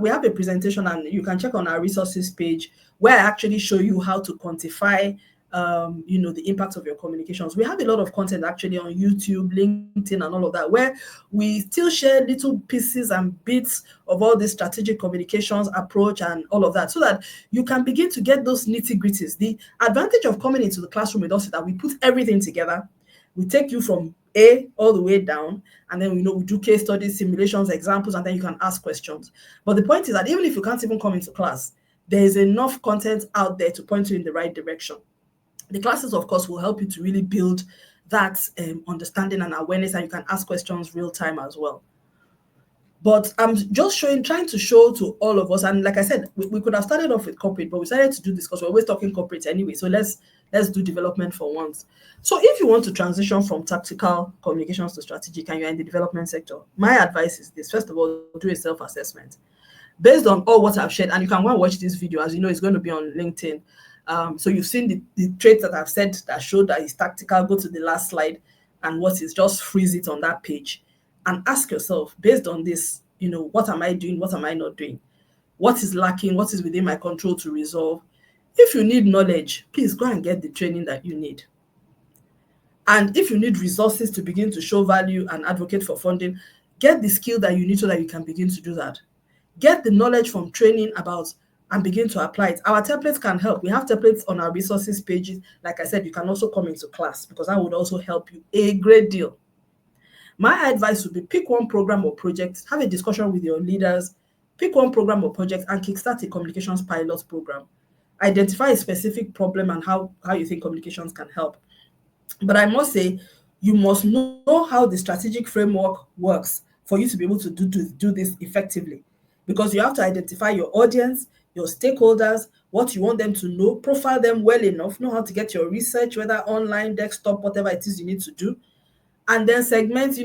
A: have a presentation, and you can check on our resources page where I actually show you how to quantify the impact of your communications. We have a lot of content actually on YouTube, LinkedIn, and all of that, where we still share little pieces and bits of all this strategic communications approach and all of that, so that you can begin to get those nitty-gritties. The advantage of coming into the classroom with us is that we put everything together. We take you from A all the way down, and then we do case studies, simulations, examples, and then you can ask questions. But the point is that even if you can't even come into class, there is enough content out there to point you in the right direction. The classes, of course, will help you to really build that understanding and awareness, and you can ask questions real time as well. But I'm just trying to show to all of us, and like I said, we could have started off with corporate, but we decided to do this because we're always talking corporate anyway. So let's do development for once. So if you want to transition from tactical communications to strategic and you're in the development sector, my advice is this: first of all, do a self-assessment based on all what I've shared. And you can go and watch this video. As you know, it's going to be on LinkedIn. So you've seen the traits that I've said that showed that it's tactical. Go to the last slide, and what is, just freeze it on that page and ask yourself, based on this, what am I doing? What am I not doing? What is lacking? What is within my control to resolve? If you need knowledge, please go and get the training that you need. And if you need resources to begin to show value and advocate for funding, get the skill that you need so that you can begin to do that. Get the knowledge from training about and begin to apply it. Our templates can help. We have templates on our resources pages. Like I said, you can also come into class because that would also help you a great deal. My advice would be pick one program or project, have a discussion with your leaders, pick one program or project and kickstart a communications pilot program. Identify a specific problem and how you think communications can help. But I must say, you must know how the strategic framework works for you to be able to do this effectively. Because you have to identify your audience, your stakeholders, what you want them to know, profile them well enough, know how to get your research, whether online, desktop, whatever it is you need to do, and then segment,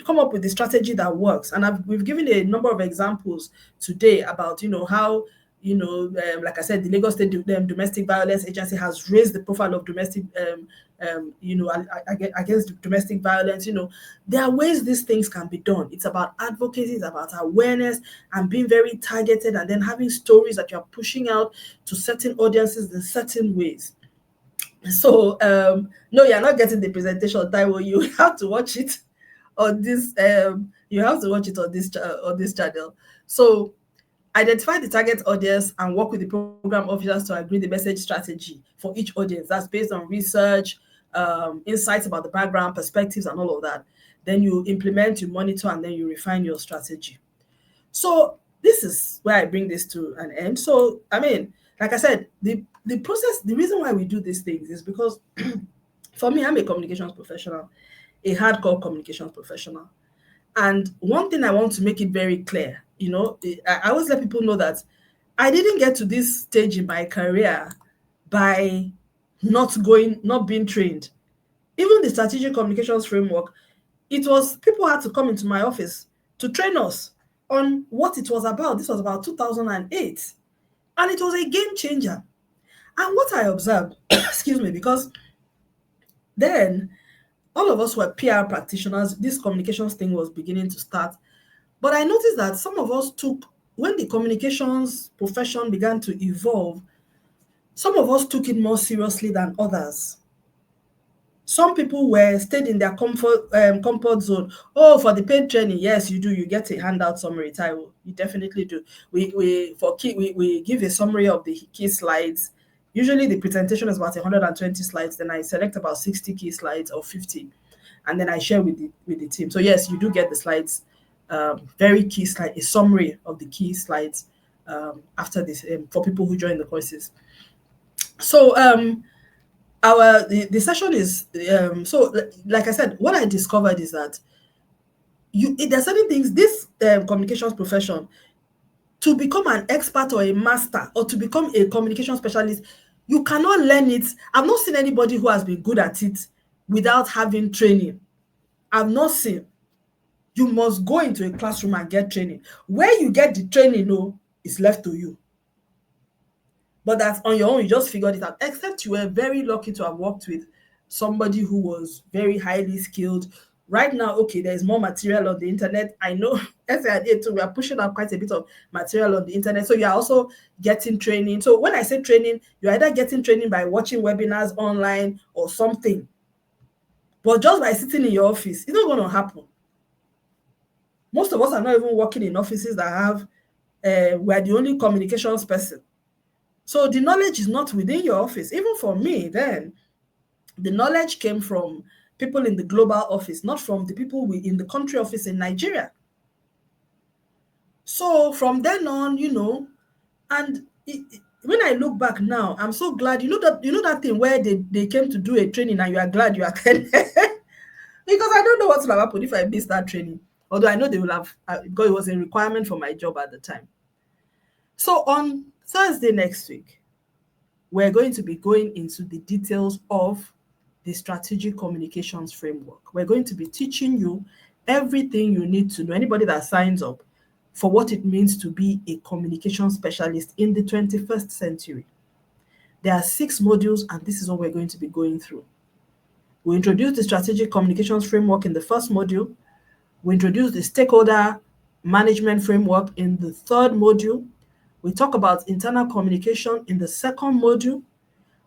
A: come up with the strategy that works. And we've given a number of examples today about, how, like I said, the Lagos State Domestic Violence Agency has raised the profile of domestic, against domestic violence. There are ways these things can be done. It's about advocacy, it's about awareness and being very targeted, and then having stories that you're pushing out to certain audiences in certain ways. So no, you're not getting the presentation, Taiwo. You have to watch it on this. You have to watch it on this channel. So identify the target audience and work with the program officers to agree the message strategy for each audience. That's based on research, insights about the background, perspectives, and all of that. Then you implement, you monitor, and then you refine your strategy. So this is where I bring this to an end. So, I mean, like I said, the process, the reason why we do these things is because for me, I'm a communications professional, a hardcore communications professional. And one thing I want to make it very clear, I always let people know that I didn't get to this stage in my career by not being trained. Even the strategic communications framework, it was people had to come into my office to train us on what it was about. This was about 2008, and it was a game changer. And what I observed, excuse me, because then all of us were PR practitioners, this communications thing was beginning to start. But I noticed that some of us when the communications profession began to evolve, some of us took it more seriously than others. Some people were stayed in their comfort zone. Oh, for the paid training, yes, you do. You get a handout summary, Taiwo. You definitely do. We give a summary of the key slides. Usually the presentation is about 120 slides. Then I select about 60 key slides or 50, and then I share with the team. So yes, you do get the slides, very key slide, a summary of the key slides after this for people who join the courses. So the session is so like I said, what I discovered is that there's certain things this communications profession, to become an expert or a master or to become a communication specialist, you cannot learn it. I've not seen anybody who has been good at it without having training. I've not seen. You must go into a classroom and get training. Where you get the training, is left to you. But that's on your own, you just figured it out. Except you were very lucky to have worked with somebody who was very highly skilled. Right now, okay, there's more material on the internet. I know SIA too, we are pushing out quite a bit of material on the internet. So you are also getting training. So when I say training, you're either getting training by watching webinars online or something. But just by sitting in your office, it's not going to happen. Most of us are not even working in offices that have, we're the only communications person. So the knowledge is not within your office. Even for me, then, the knowledge came from people in the global office, not from the people in the country office in Nigeria. So from then on, and when I look back now, I'm so glad. That thing where they came to do a training and you are glad you attended. Because I don't know what would have happened if I missed that training. Although I know they will have, because it was a requirement for my job at the time. So on Thursday next week, we're going to be going into the details of the strategic communications framework. We're going to be teaching you everything you need to know, anybody that signs up, for what it means to be a communication specialist in the 21st century. There are 6 modules, and this is what we're going to be going through. We introduce the strategic communications framework in the first module. We introduce the stakeholder management framework in the 3rd module. We talk about internal communication in the 2nd module.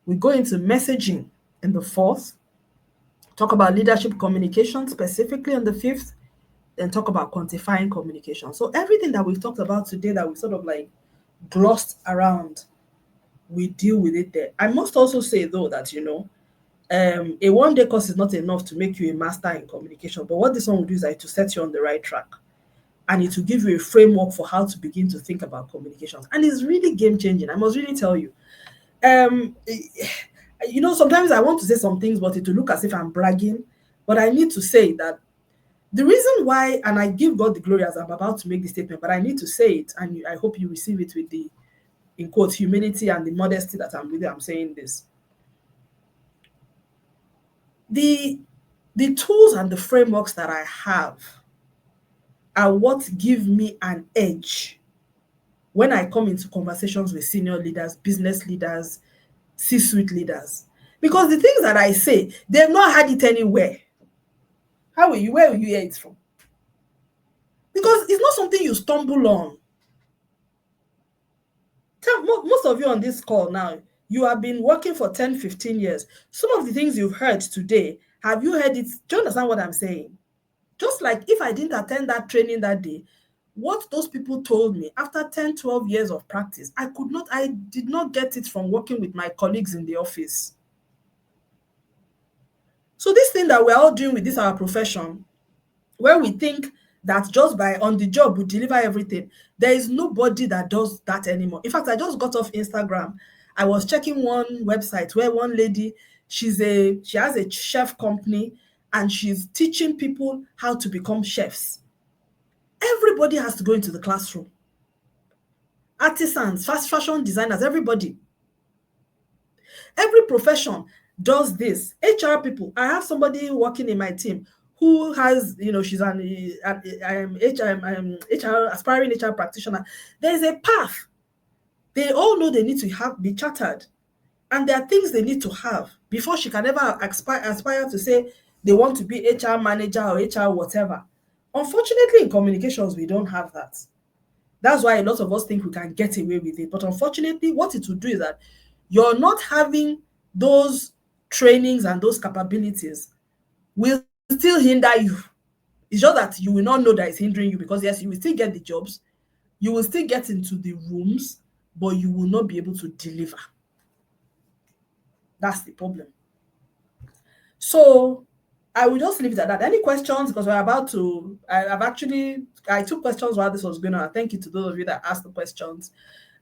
A: We go into messaging in the 4th, talk about leadership communication specifically in the 5th, then talk about quantifying communication. So everything that we've talked about today that we sort of like glossed around, we deal with it there. I must also say though that, a one-day course is not enough to make you a master in communication, but what this one will do is to set you on the right track. And it will give you a framework for how to begin to think about communications. And it's really game-changing, I must really tell you. Sometimes I want to say some things, but it will look as if I'm bragging. But I need to say that the reason why, and I give God the glory as I'm about to make the statement, but I need to say it, and I hope you receive it with the, in quotes, humility and the modesty that I'm saying this. The tools and the frameworks that I have are what give me an edge when I come into conversations with senior leaders, business leaders, C-suite leaders. Because the things that I say, they've not had it anywhere. Where will you hear it from? Because it's not something you stumble on. Most of you on this call now, you have been working for 10, 15 years. Some of the things you've heard today, have you heard it? Do you understand what I'm saying? Just like if I didn't attend that training that day, what those people told me after 10, 12 years of practice, I did not get it from working with my colleagues in the office. So this thing that we're all doing with this our profession, where we think that just by on the job we deliver everything, there is nobody that does that anymore. In fact, I just got off Instagram. I was checking one website where one lady, she has a chef company and she's teaching people how to become chefs. Everybody has to go into the classroom. Artisans, fast fashion designers, everybody. Every profession does this. HR people. I have somebody working in my team who has, she's an HR aspiring HR practitioner. There is a path. They all know they need to be chartered, and there are things they need to have before she can ever aspire to say they want to be HR manager or HR whatever. Unfortunately, in communications, we don't have that. That's why a lot of us think we can get away with it. But unfortunately, what it will do is that you're not having those trainings and those capabilities will still hinder you. It's just that you will not know that it's hindering you, because yes, you will still get the jobs, you will still get into the rooms, but you will not be able to deliver. That's the problem. So I will just leave it at that. Any questions? Because we're about to, I took questions while this was going on. Thank you to those of you that asked the questions.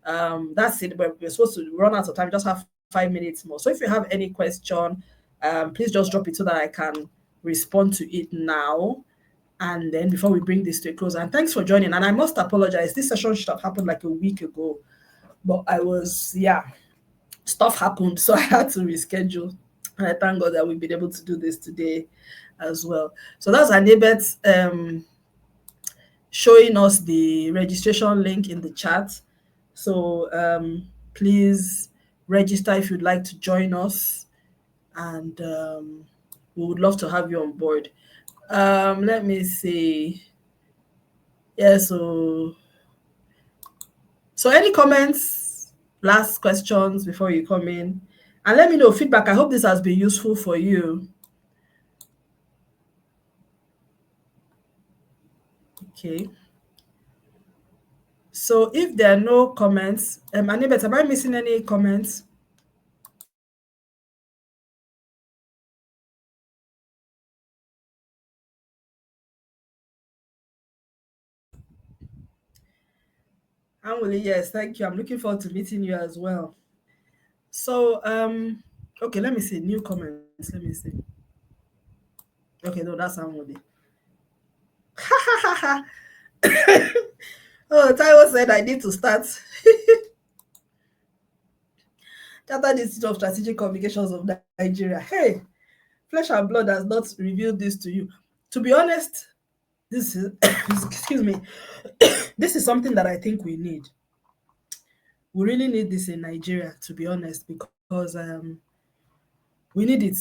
A: That's it. We're supposed to run out of time. We just have 5 minutes more. So if you have any question, please just drop it so that I can respond to it now. And then before we bring this to a close, and thanks for joining. And I must apologize. This session should have happened like a week ago, but stuff happened, so I had to reschedule. And I thank God that we've been able to do this today as well. So that's Anibet showing us the registration link in the chat. So please register if you'd like to join us, and we would love to have you on board. Let me see. Yeah, so any comments, last questions before you come in? And let me know feedback. I hope this has been useful for you. Okay. So if there are no comments, Anibet, am I missing any comments? Anwuli, yes, thank you. I'm looking forward to meeting you as well. So, okay, let me see. New comments. Let me see. Okay, no, that's Anwuli. Oh, Taiwo said I need to start. Chartered Institute of Strategic Communications of Nigeria. Hey, flesh and blood has not revealed this to you. To be honest, this is excuse me. This is something that I think we need. We really need this in Nigeria, to be honest, because we need it.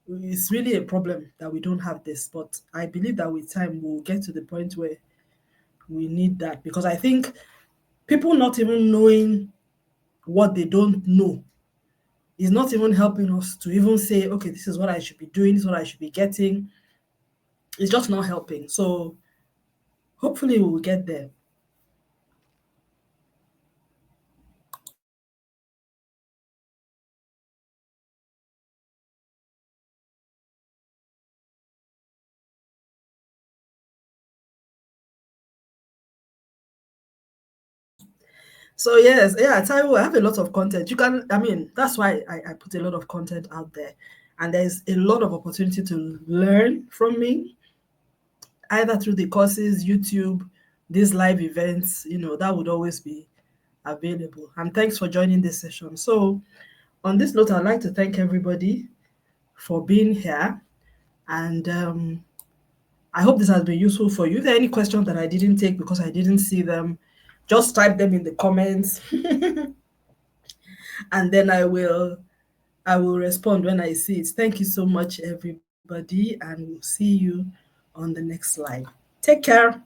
A: It's really a problem that we don't have this, but I believe that with time we'll get to the point where we need that, because I think people not even knowing what they don't know is not even helping us to even say, okay, this is what I should be doing, this is what I should be getting. It's just not helping. So hopefully we'll get there. So yes, yeah, Taiwo, I have a lot of content. You can, I mean, that's why I put a lot of content out there. And there's a lot of opportunity to learn from me, either through the courses, YouTube, these live events, that would always be available. And thanks for joining this session. So on this note, I'd like to thank everybody for being here. And I hope this has been useful for you. If there are any questions that I didn't take because I didn't see them, just type them in the comments. And then I will respond when I see it. Thank you so much, everybody, and we'll see you on the next slide. Take care.